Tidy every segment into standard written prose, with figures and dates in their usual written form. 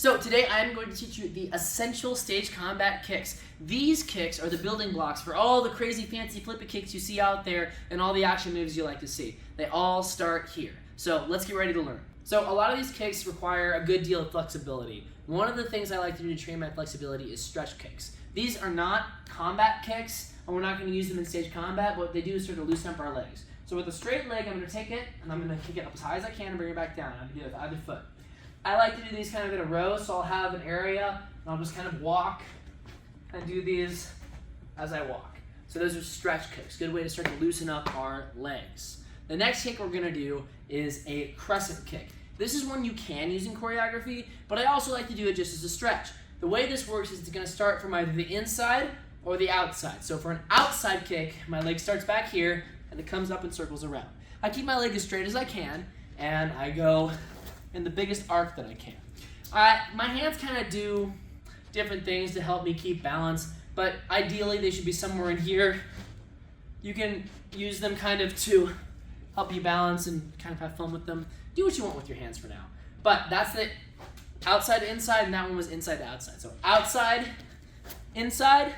So today I'm going to teach you the essential stage combat kicks. These kicks are the building blocks for all the crazy fancy flippy kicks you see out there and all the action moves you like to see. They all start here. So let's get ready to learn. So a lot of these kicks require a good deal of flexibility. One of the things I like to do to train my flexibility is stretch kicks. These are not combat kicks, and we're not going to use them in stage combat, but what they do is sort of loosen up our legs. So with a straight leg, I'm going to take it, and I'm going to kick it up as high as I can and bring it back down. I'm going to do it with either foot. I like to do these kind of in a row, so I'll have an area, and I'll just kind of walk and do these as I walk. So those are stretch kicks, good way to start to loosen up our legs. The next kick we're going to do is a crescent kick. This is one you can use in choreography, but I also like to do it just as a stretch. The way this works is it's going to start from either the inside or the outside. So for an outside kick, my leg starts back here, and it comes up and circles around. I keep my leg as straight as I can, and I go in the biggest arc that I can. My hands kind of do different things to help me keep balance, but ideally they should be somewhere in here. You can use them kind of to help you balance and kind of have fun with them. Do what you want with your hands for now. But that's the outside to inside, and that one was inside to outside. So outside, inside,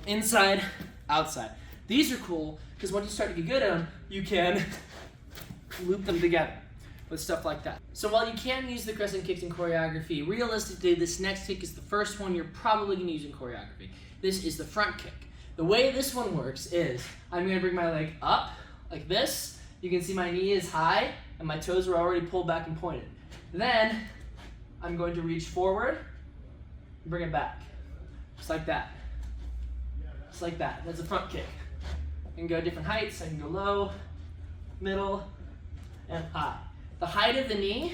inside, outside. These are cool because once you start to get good at them, you can loop them together with stuff like that. So while you can use the crescent kicks in choreography, realistically this next kick is the first one you're probably going to use in choreography. This is the front kick. The way this one works is I'm going to bring my leg up like this. You can see my knee is high and my toes are already pulled back and pointed. Then I'm going to reach forward and bring it back. Just like that. Just like that. That's a front kick. I can go different heights. I can go low, middle, and high. The height of the knee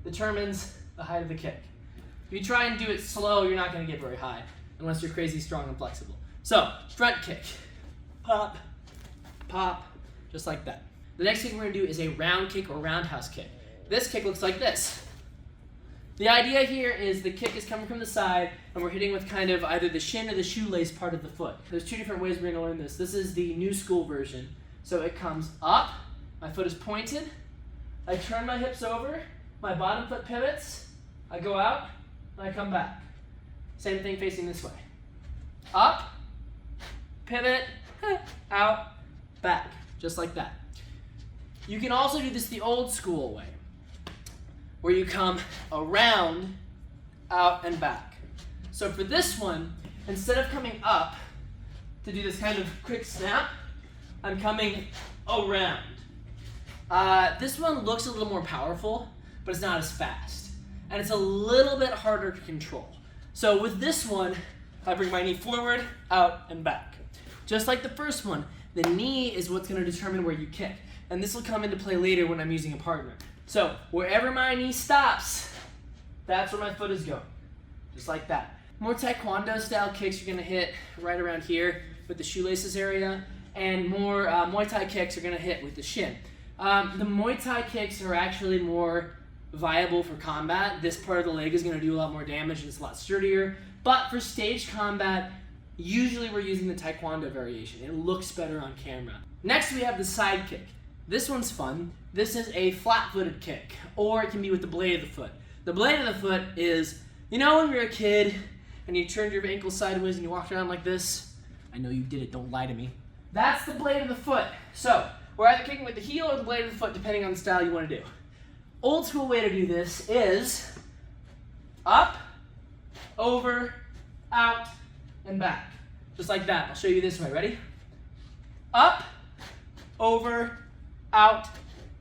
determines the height of the kick. If you try and do it slow, you're not going to get very high unless you're crazy strong and flexible. So, front kick. Pop, pop, just like that. The next kick we're going to do is a round kick or roundhouse kick. This kick looks like this. The idea here is the kick is coming from the side and we're hitting with kind of either the shin or the shoelace part of the foot. There's two different ways we're going to learn this. This is the new school version. So it comes up, my foot is pointed, I turn my hips over, my bottom foot pivots, I go out, and I come back. Same thing facing this way. Up, pivot, out, back, just like that. You can also do this the old school way, where you come around, out, and back. So for this one, instead of coming up to do this kind of quick snap, I'm coming around. This one looks a little more powerful, but it's not as fast. And it's a little bit harder to control. So with this one, I bring my knee forward, out, and back. Just like the first one, the knee is what's going to determine where you kick. And this will come into play later when I'm using a partner. So wherever my knee stops, that's where my foot is going. Just like that. More Taekwondo style kicks you're going to hit right around here with the shoelaces area. And more Muay Thai kicks are going to hit with the shin. The Muay Thai kicks are actually more viable for combat. This part of the leg is going to do a lot more damage and it's a lot sturdier. But for stage combat, usually we're using the Taekwondo variation. It looks better on camera. Next we have the side kick. This one's fun. This is a flat-footed kick, or it can be with the blade of the foot. The blade of the foot is, you know when you're a kid and you turned your ankle sideways and you walked around like this? I know you did it, don't lie to me. That's the blade of the foot. So, we're either kicking with the heel or the blade of the foot, depending on the style you want to do. Old school way to do this is up, over, out, and back. Just like that. I'll show you this way. Ready? Up, over, out,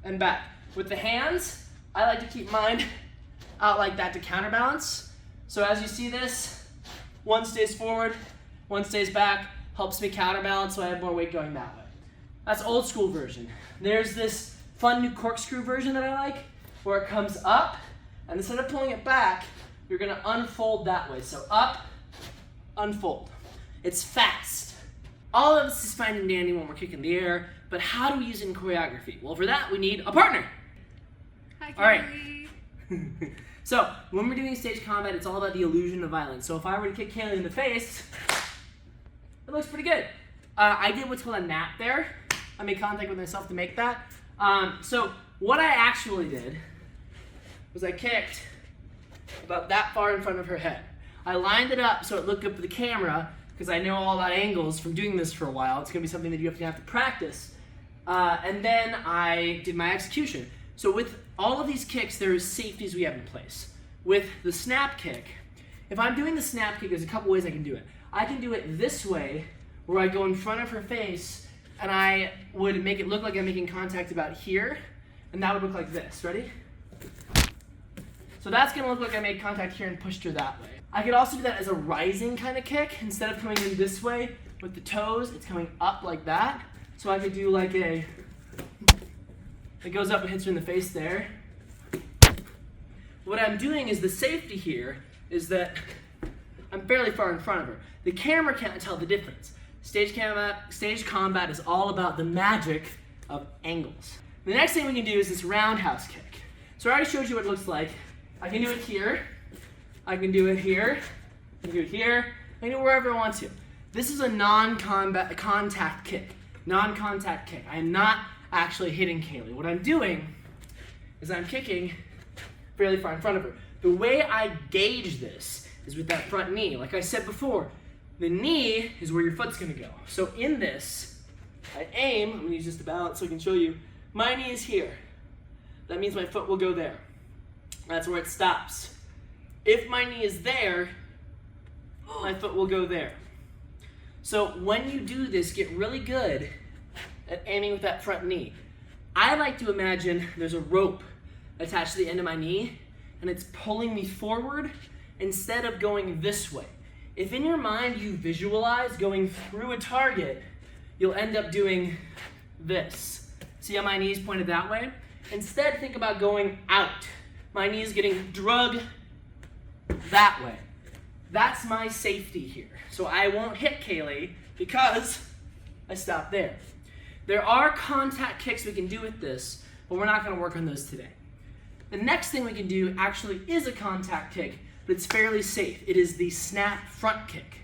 and back. With the hands, I like to keep mine out like that to counterbalance. So as you see this, one stays forward, one stays back, helps me counterbalance so I have more weight going that way. That's old school version. There's this fun new corkscrew version that I like, where it comes up, and instead of pulling it back, you're gonna unfold that way. So up, unfold. It's fast. All of this is fine and dandy when we're kicking the air, but how do we use it in choreography? Well, for that, we need a partner. Hi, all right. So, when we're doing stage combat, it's all about the illusion of violence. So if I were to kick Kaylee in the face, it looks pretty good. I did what's called a nap there. I made contact with myself to make that. So what I actually did was I kicked about that far in front of her head. I lined it up so it looked good for the camera, because I know all about angles from doing this for a while. It's going to be something that you have to practice. And then I did my execution. So with all of these kicks, there's safeties we have in place. With the snap kick, if I'm doing the snap kick, there's a couple ways I can do it. I can do it this way, where I go in front of her face, and I would make it look like I'm making contact about here, and that would look like this. Ready? So that's going to look like I made contact here and pushed her that way. I could also do that as a rising kind of kick. Instead of coming in this way with the toes, it's coming up like that. So I could do like it goes up and hits her in the face there. What I'm doing is the safety here is that I'm fairly far in front of her. The camera can't tell the difference. Stage combat is all about the magic of angles. The next thing we can do is this roundhouse kick. So I already showed you what it looks like. I can do it here. I can do it here. I can do it here. I can do it wherever I want to. This is a non-contact kick. Non-contact kick. I'm not actually hitting Kaylee. What I'm doing is I'm kicking fairly far in front of her. The way I gauge this is with that front knee. Like I said before, the knee is where your foot's gonna go. So in this, I aim, I'm gonna use this to balance so I can show you, my knee is here. That means my foot will go there. That's where it stops. If my knee is there, my foot will go there. So when you do this, get really good at aiming with that front knee. I like to imagine there's a rope attached to the end of my knee, and it's pulling me forward instead of going this way. If in your mind you visualize going through a target, you'll end up doing this. See how my knee's pointed that way? Instead, think about going out. My knee's getting drugged that way. That's my safety here. So I won't hit Kaylee because I stopped there. There are contact kicks we can do with this, but we're not going to work on those today. The next thing we can do actually is a contact kick, but it's fairly safe. It is the snap front kick.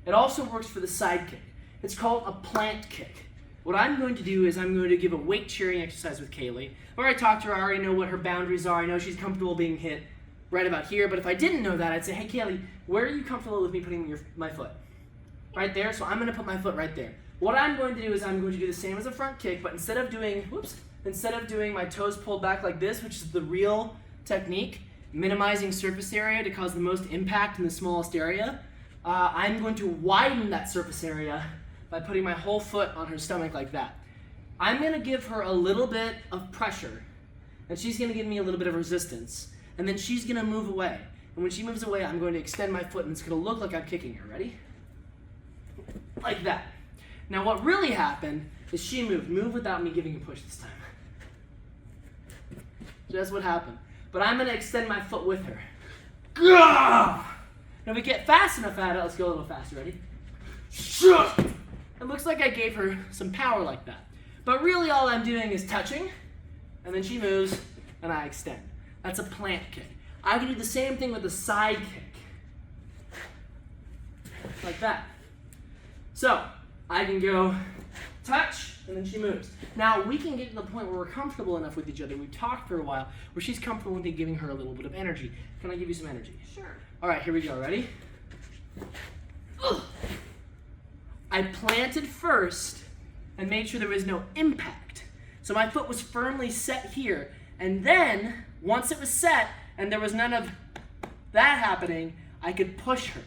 It also works for the side kick. It's called a plant kick. What I'm going to do is I'm going to give a weight sharing exercise with Kaylee. Where I talked to her, I already know what her boundaries are. I know she's comfortable being hit right about here, but if I didn't know that, I'd say, hey Kaylee, where are you comfortable with me putting my foot? Right there, so I'm gonna put my foot right there. What I'm going to do is I'm going to do the same as a front kick, but instead of doing my toes pulled back like this, which is the real technique, minimizing surface area to cause the most impact in the smallest area, I'm going to widen that surface area by putting my whole foot on her stomach like that. I'm gonna give her a little bit of pressure, and she's gonna give me a little bit of resistance, and then she's gonna move away. And when she moves away, I'm going to extend my foot, and it's gonna look like I'm kicking her. Ready? Like that. Now what really happened is she moved without me giving a push this time. So that's what happened. But I'm gonna extend my foot with her. Now if we get fast enough at it, let's go a little faster. Ready? It looks like I gave her some power like that. But really all I'm doing is touching, and then she moves, and I extend. That's a plant kick. I can do the same thing with the side kick. Like that. So, I can go touch, and then she moves. Now, we can get to the point where we're comfortable enough with each other, we've talked for a while, where she's comfortable with me giving her a little bit of energy. Can I give you some energy? Sure. All right, here we go. Ready? Ugh. I planted first and made sure there was no impact. So my foot was firmly set here. And then, once it was set and there was none of that happening, I could push her.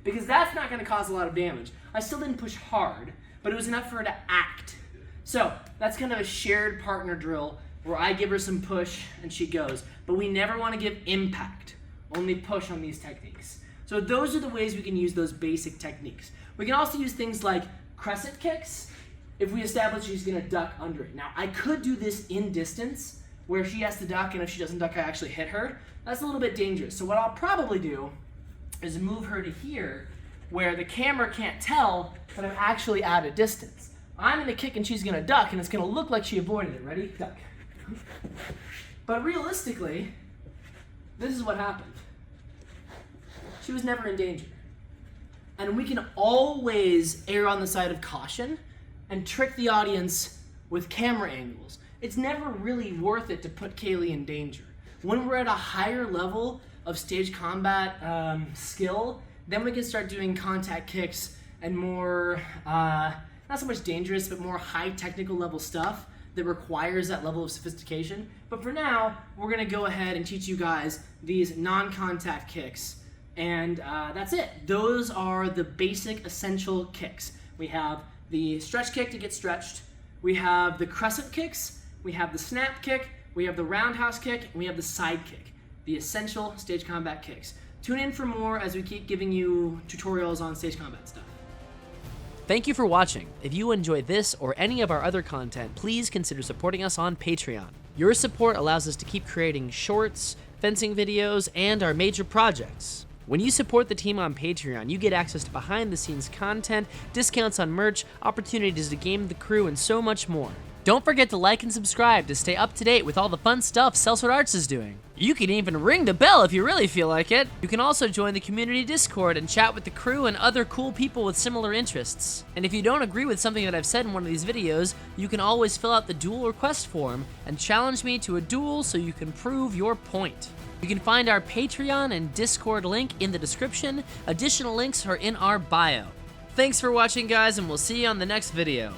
Because that's not going to cause a lot of damage. I still didn't push hard, but it was enough for her to act. So that's kind of a shared partner drill where I give her some push and she goes. But we never want to give impact, only push on these techniques. So those are the ways we can use those basic techniques. We can also use things like crescent kicks if we establish she's going to duck under it. Now, I could do this in distance where she has to duck, and if she doesn't duck, I actually hit her. That's a little bit dangerous. So what I'll probably do is move her to here where the camera can't tell that I'm actually at a distance. I'm going to kick and she's going to duck, and it's going to look like she avoided it. Ready? Duck. But realistically, this is what happened. She was never in danger. And we can always err on the side of caution and trick the audience with camera angles. It's never really worth it to put Kaylee in danger. When we're at a higher level of stage combat skill, then we can start doing contact kicks and more, not so much dangerous, but more high technical level stuff that requires that level of sophistication. But for now, we're gonna go ahead and teach you guys these non-contact kicks. And that's it. Those are the basic essential kicks. We have the stretch kick to get stretched. We have the crescent kicks. We have the snap kick. We have the roundhouse kick. And we have the side kick. The essential stage combat kicks. Tune in for more as we keep giving you tutorials on stage combat stuff. Thank you for watching. If you enjoy this or any of our other content, please consider supporting us on Patreon. Your support allows us to keep creating shorts, fencing videos, and our major projects. When you support the team on Patreon, you get access to behind-the-scenes content, discounts on merch, opportunities to game the crew, and so much more. Don't forget to like and subscribe to stay up to date with all the fun stuff Sellsword Arts is doing. You can even ring the bell if you really feel like it. You can also join the community Discord and chat with the crew and other cool people with similar interests. And if you don't agree with something that I've said in one of these videos, you can always fill out the duel request form and challenge me to a duel so you can prove your point. You can find our Patreon and Discord link in the description. Additional links are in our bio. Thanks for watching, guys, and we'll see you on the next video.